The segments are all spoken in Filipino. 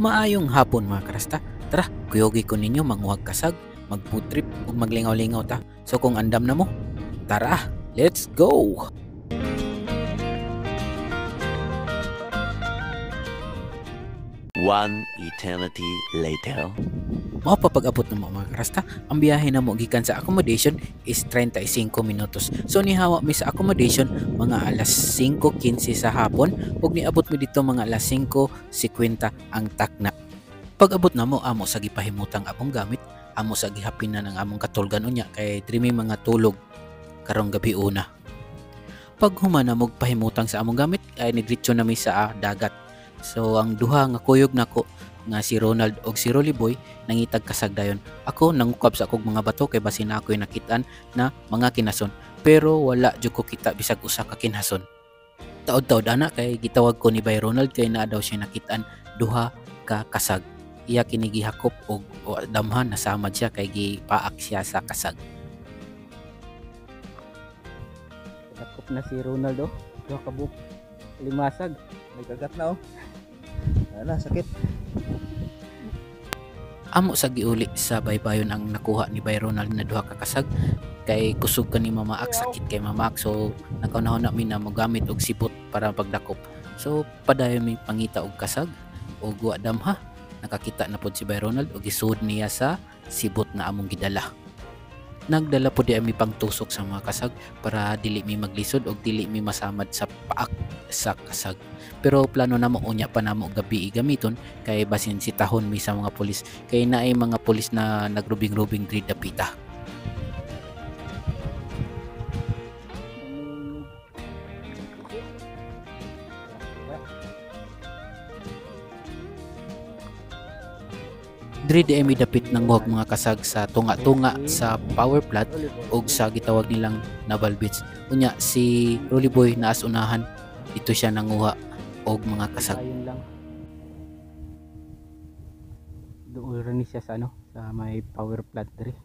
Maayong hapon mga karasta. Tara, kuyogi ko ninyo manguhag kasag, mag-food trip ug maglingaw-lingaw ta. So kung andam na mo, tara, let's go! One eternity later. Mao pa pag-abot na mo mga karasta, ang biyahe na mo gikan sa accommodation is 35 minutos. So nihawa mi sa accommodation mga alas 5:15 sa hapon ug niabot mi dito mga alas 5:50 ang takna. Pag-abot na mo amo sa gipahimutang among gamit, amo sa gihapinan ng among katulgan unya kay diri mi mga tulog karong gabi una. Pag humana mo pahimutang sa among gamit ay nidritso na mi sa dagat. So ang duha nga kuyog nako nga si Ronald og si Rolly Boy nangitag kasag dayon. Ako nangukab sa akong mga bato kay basin na ako'y nakitaan na mga kinason. Pero wala jud ko kita bisag usa ka kinhason. Taod-taod ana kay gitawag ko ni Bay Ronald kay naa daw siya nakitaan duha ka kasag. Iya kini gihakop og damhan nasamad siya kay gipaak siya sa kasag. Sakop na si Ronaldo, duha ka buok limasag, may kagat na oh. Ana sakit. Amo sa giuli sa baybayon ang nakuha ni Bay Ronald na duha ka kasag kay kusog ka ni mamaak, sakit kay mamaak, so nakaunahon na mi na mogamit og sibot para pagdakop. So padayon mi pangita og kasag og wa damha. Nakakita na pod si Bay Ronald og isuod niya sa sibot na among gidala. Nagdala po di ami pang tusok sa mga kasag para dili mi maglisod og dili mi masamad sa paak sa kasag. Pero plano na mo unya pa namo gabi gamiton kay basin si tahon mi sa mga pulis kay naay mga pulis na nagrubing-rubing diri dapita. Diri di mi dapit ng mga kasag sa tunga-tunga sa power plant ug sa gitawag nilang Naval Beach. Unya si Rolly Boy naas unahan, dito siya nanguha og mga kasag. Ayun lang. Doon rin siya sa sa may power plant diri.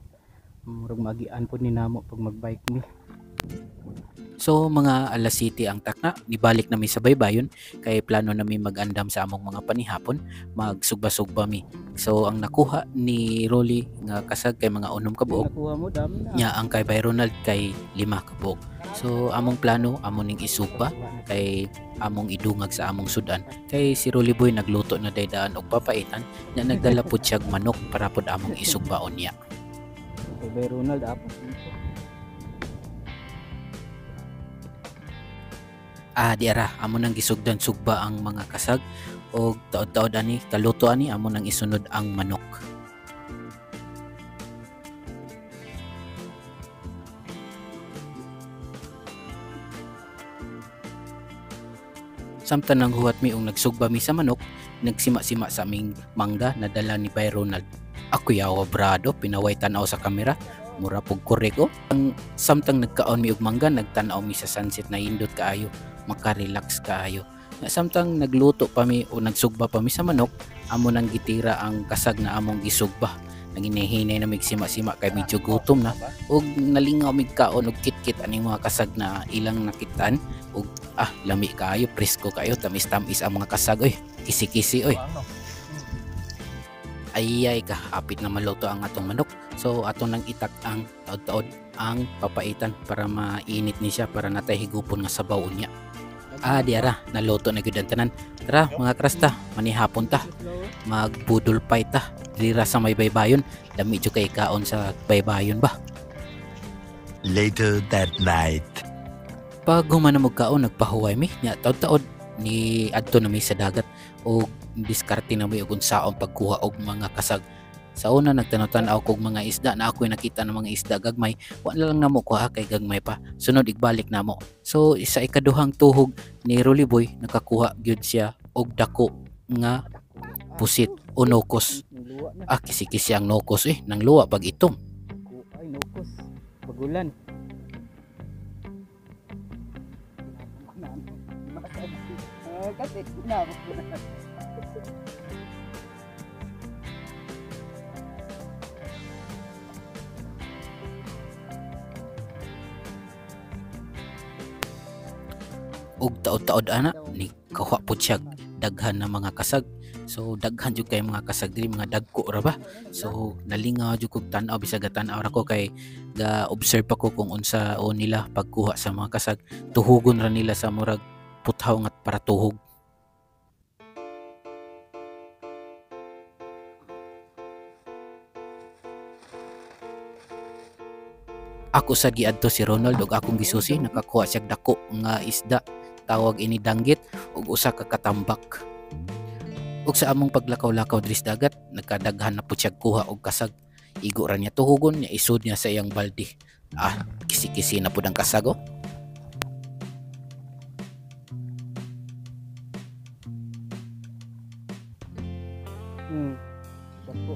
Murag magian pod ni namo pag magbike mi. So mga alas 7 ang takna, nibalik na mi sa baybayon kay plano na mi mag-andam sa among mga panihapon, magsugba-sugba mi. So ang nakuha ni Rolly nga kasag kay mga 6 ka buok. Nakuha mo dami na. Nya ang kay Bay Ronald kay 5 ka buok. So among plano among ning isugba kay among idungag sa among sudan. Kay si Rolly Boy nagluto na daydaan og papaitan na nagdala pud siya manok para pud among isugbaon niya. Kay Bay Ronald apo. Diara amo nang gisugdan sugba ang mga kasag og taod-taod ani kaluto ani amo nang isunod ang manok. Samtang nang huwat mi og nagsugba mi sa manok, nagsima-sima sa aming mangga na dala ni Bay Ronald. Ako yawa brado, pinaway tanaw sa kamera, mura pug korek oh. Samtang nagkaon mi og mangga, nagtanaw mi sa sunset na indot kaayo, makarelax kaayo. Samtang nagluto pa mi o nagsugba pa mi sa manok, amo nang gitira ang kasag na among gisugba. Nanginahinay na migsima-sima kay medyo gutom na og nalingaw mig kaon og kit-kit aning mga kasag na ilang nakitaan og lami kaayo, presko kayo, tamis-tamis ang mga kasag oy, kisi-kisi oy. Ayay ka, apit na maluto ang atong manok. So atong nang itak ang taod-taod ang papaitan para mainit ni siya para natay higupon nga sabaw niya. Diara, naluto na gyud ang tanan. Tara mga krasta, manihapon ta. Magbudol pay ta. Dira sa may baybayon, dami jud kay kaon sa baybayon ba. Later that night. Pag humana mo kaon nagpahuway mi nya taod-taod ni adto na mi sa dagat og diskarte na mi og unsaon pagkuha og mga kasag. Sa una nagtanaw-tanaw kog mga isda na ako'y nakita ng mga isda gagmay, wala lang namo kuha kay gagmay pa. Sunod igbalik namo. So isa ikaduhang tuhog ni Rolly Boy nakakuha gyud siya og dako nga pusit o nokos. Kisi-kisi ang nokos nang luwa pag itom. Ay nokos, bagulan. Kasi sinabot ko na. Og taod-taod ana ni kawa pud siya daghan na mga kasag So daghan jud kay mga kasag diri, mga dagko ra ba. So nalingaw jud kog tan-aw, bisag tan-aw ra ko kay ga observe ako kung unsa o nila pagkuha sa mga kasag. Tuhugon ra nila sa murag puthaw nga para tuhog. Ako sa giadto si Ronald ug akong gisusi, nakakuha siya dako nga isda, tawag ini danggit ug usa ka katambak. Ug sa among paglakaw-lakaw diri sa dagat, nagkadaghan na pud siya kuha og kasag. Igo ra niya tuhugon niya, isud niya sa iyang balde. Kisi-kisi na pud ang kasag oh. Dako.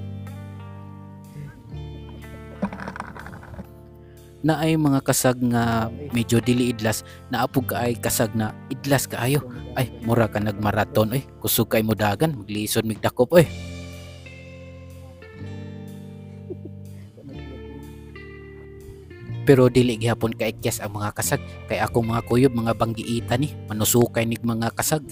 Na ay mga kasag nga medyo dili idlas, naapog ka ay kasag na idlas kaayo. Ay mura ka nagmaraton oy, kusog kay mo dagan, maglisod mig dakop oy. Pero dili gihapon ka ikyas ang mga kasag, kay akong mga kuyob mga banggiita ni manusukay nig mga kasag.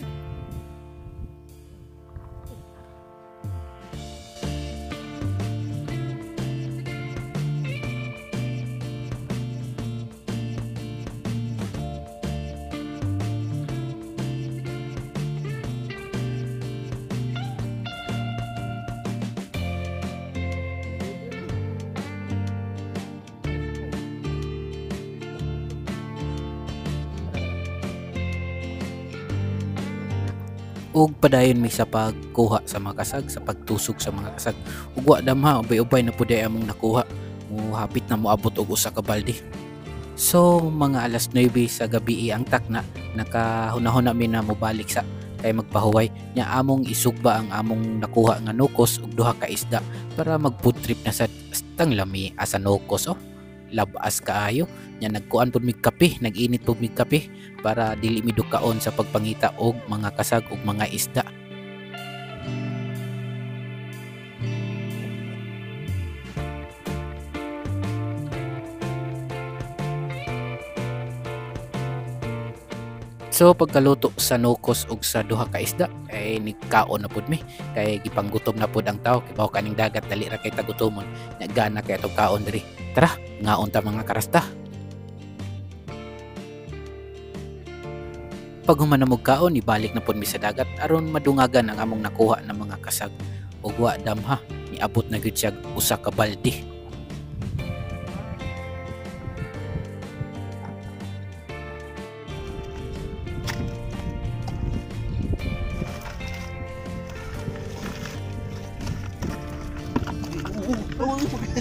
Ug padayon mi sa pagkuha sa mga kasag, sa pagtusok sa mga kasag. Ug wa damha, ubay-ubay na pud ay among nakuha. Muhapit na moabot og usa ka balde. So mga alas 9 sa gabi ang takna, nakahunahon mi na mobalik sa kay magpahuway nya among isugba ang among nakuha nga nukos ug duha ka isda para mag-food trip na sa stang lami asa nukos oh. Labas kaayo nya nagkuan pud mig kape, nag-init pud mig kape para dili mi dukaon sa pagpangita og mga kasag ug mga isda. So pagkaluto sa nukos ug sa duha ka isda ay nigkaon na pud mi kay gipanggutom na pud ang tao, kay bawo kaning dagat dali ra kay tagutomon, nagana kay atong kaon diri. Tara, ngaon ta mga karasta. Pag human na mo kaon, ibalik na pud mi sa dagat aron madungagan ang among nakuha ng mga kasag. Ug wa damha, niabot na gyud siya usa ka balde.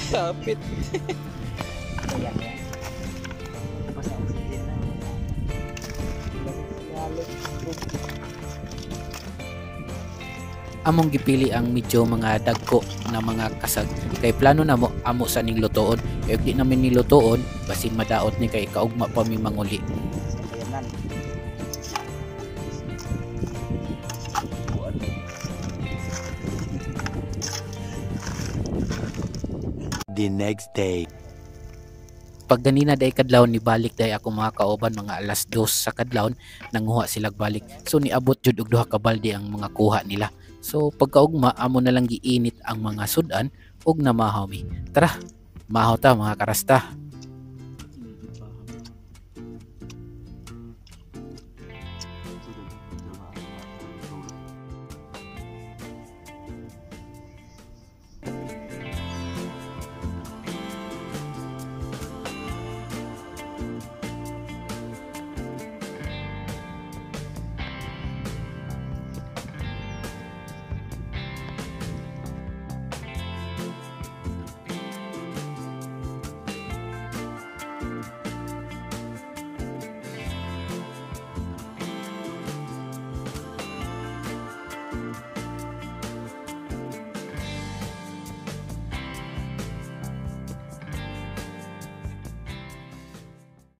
Kapit. Ayan yan. Basta oxygen na. Among gipili ang medyo mga dagko na mga kasag kay plano na mo amo sa ning lutoon, kay di namin nilutoon basin madaot ni kay kaugma pa mi manguli. The next day. Pag ganina day kadlaw ni balik day ako mga kauban mga alas 2 sa kadlaw nanguha sila balik. So niabot jud og duha ka balde ang mga kuha nila. So pagkaugma amo na lang giinit ang mga sudan ug namahaw mi. Tara, mahaw ta mga karasta.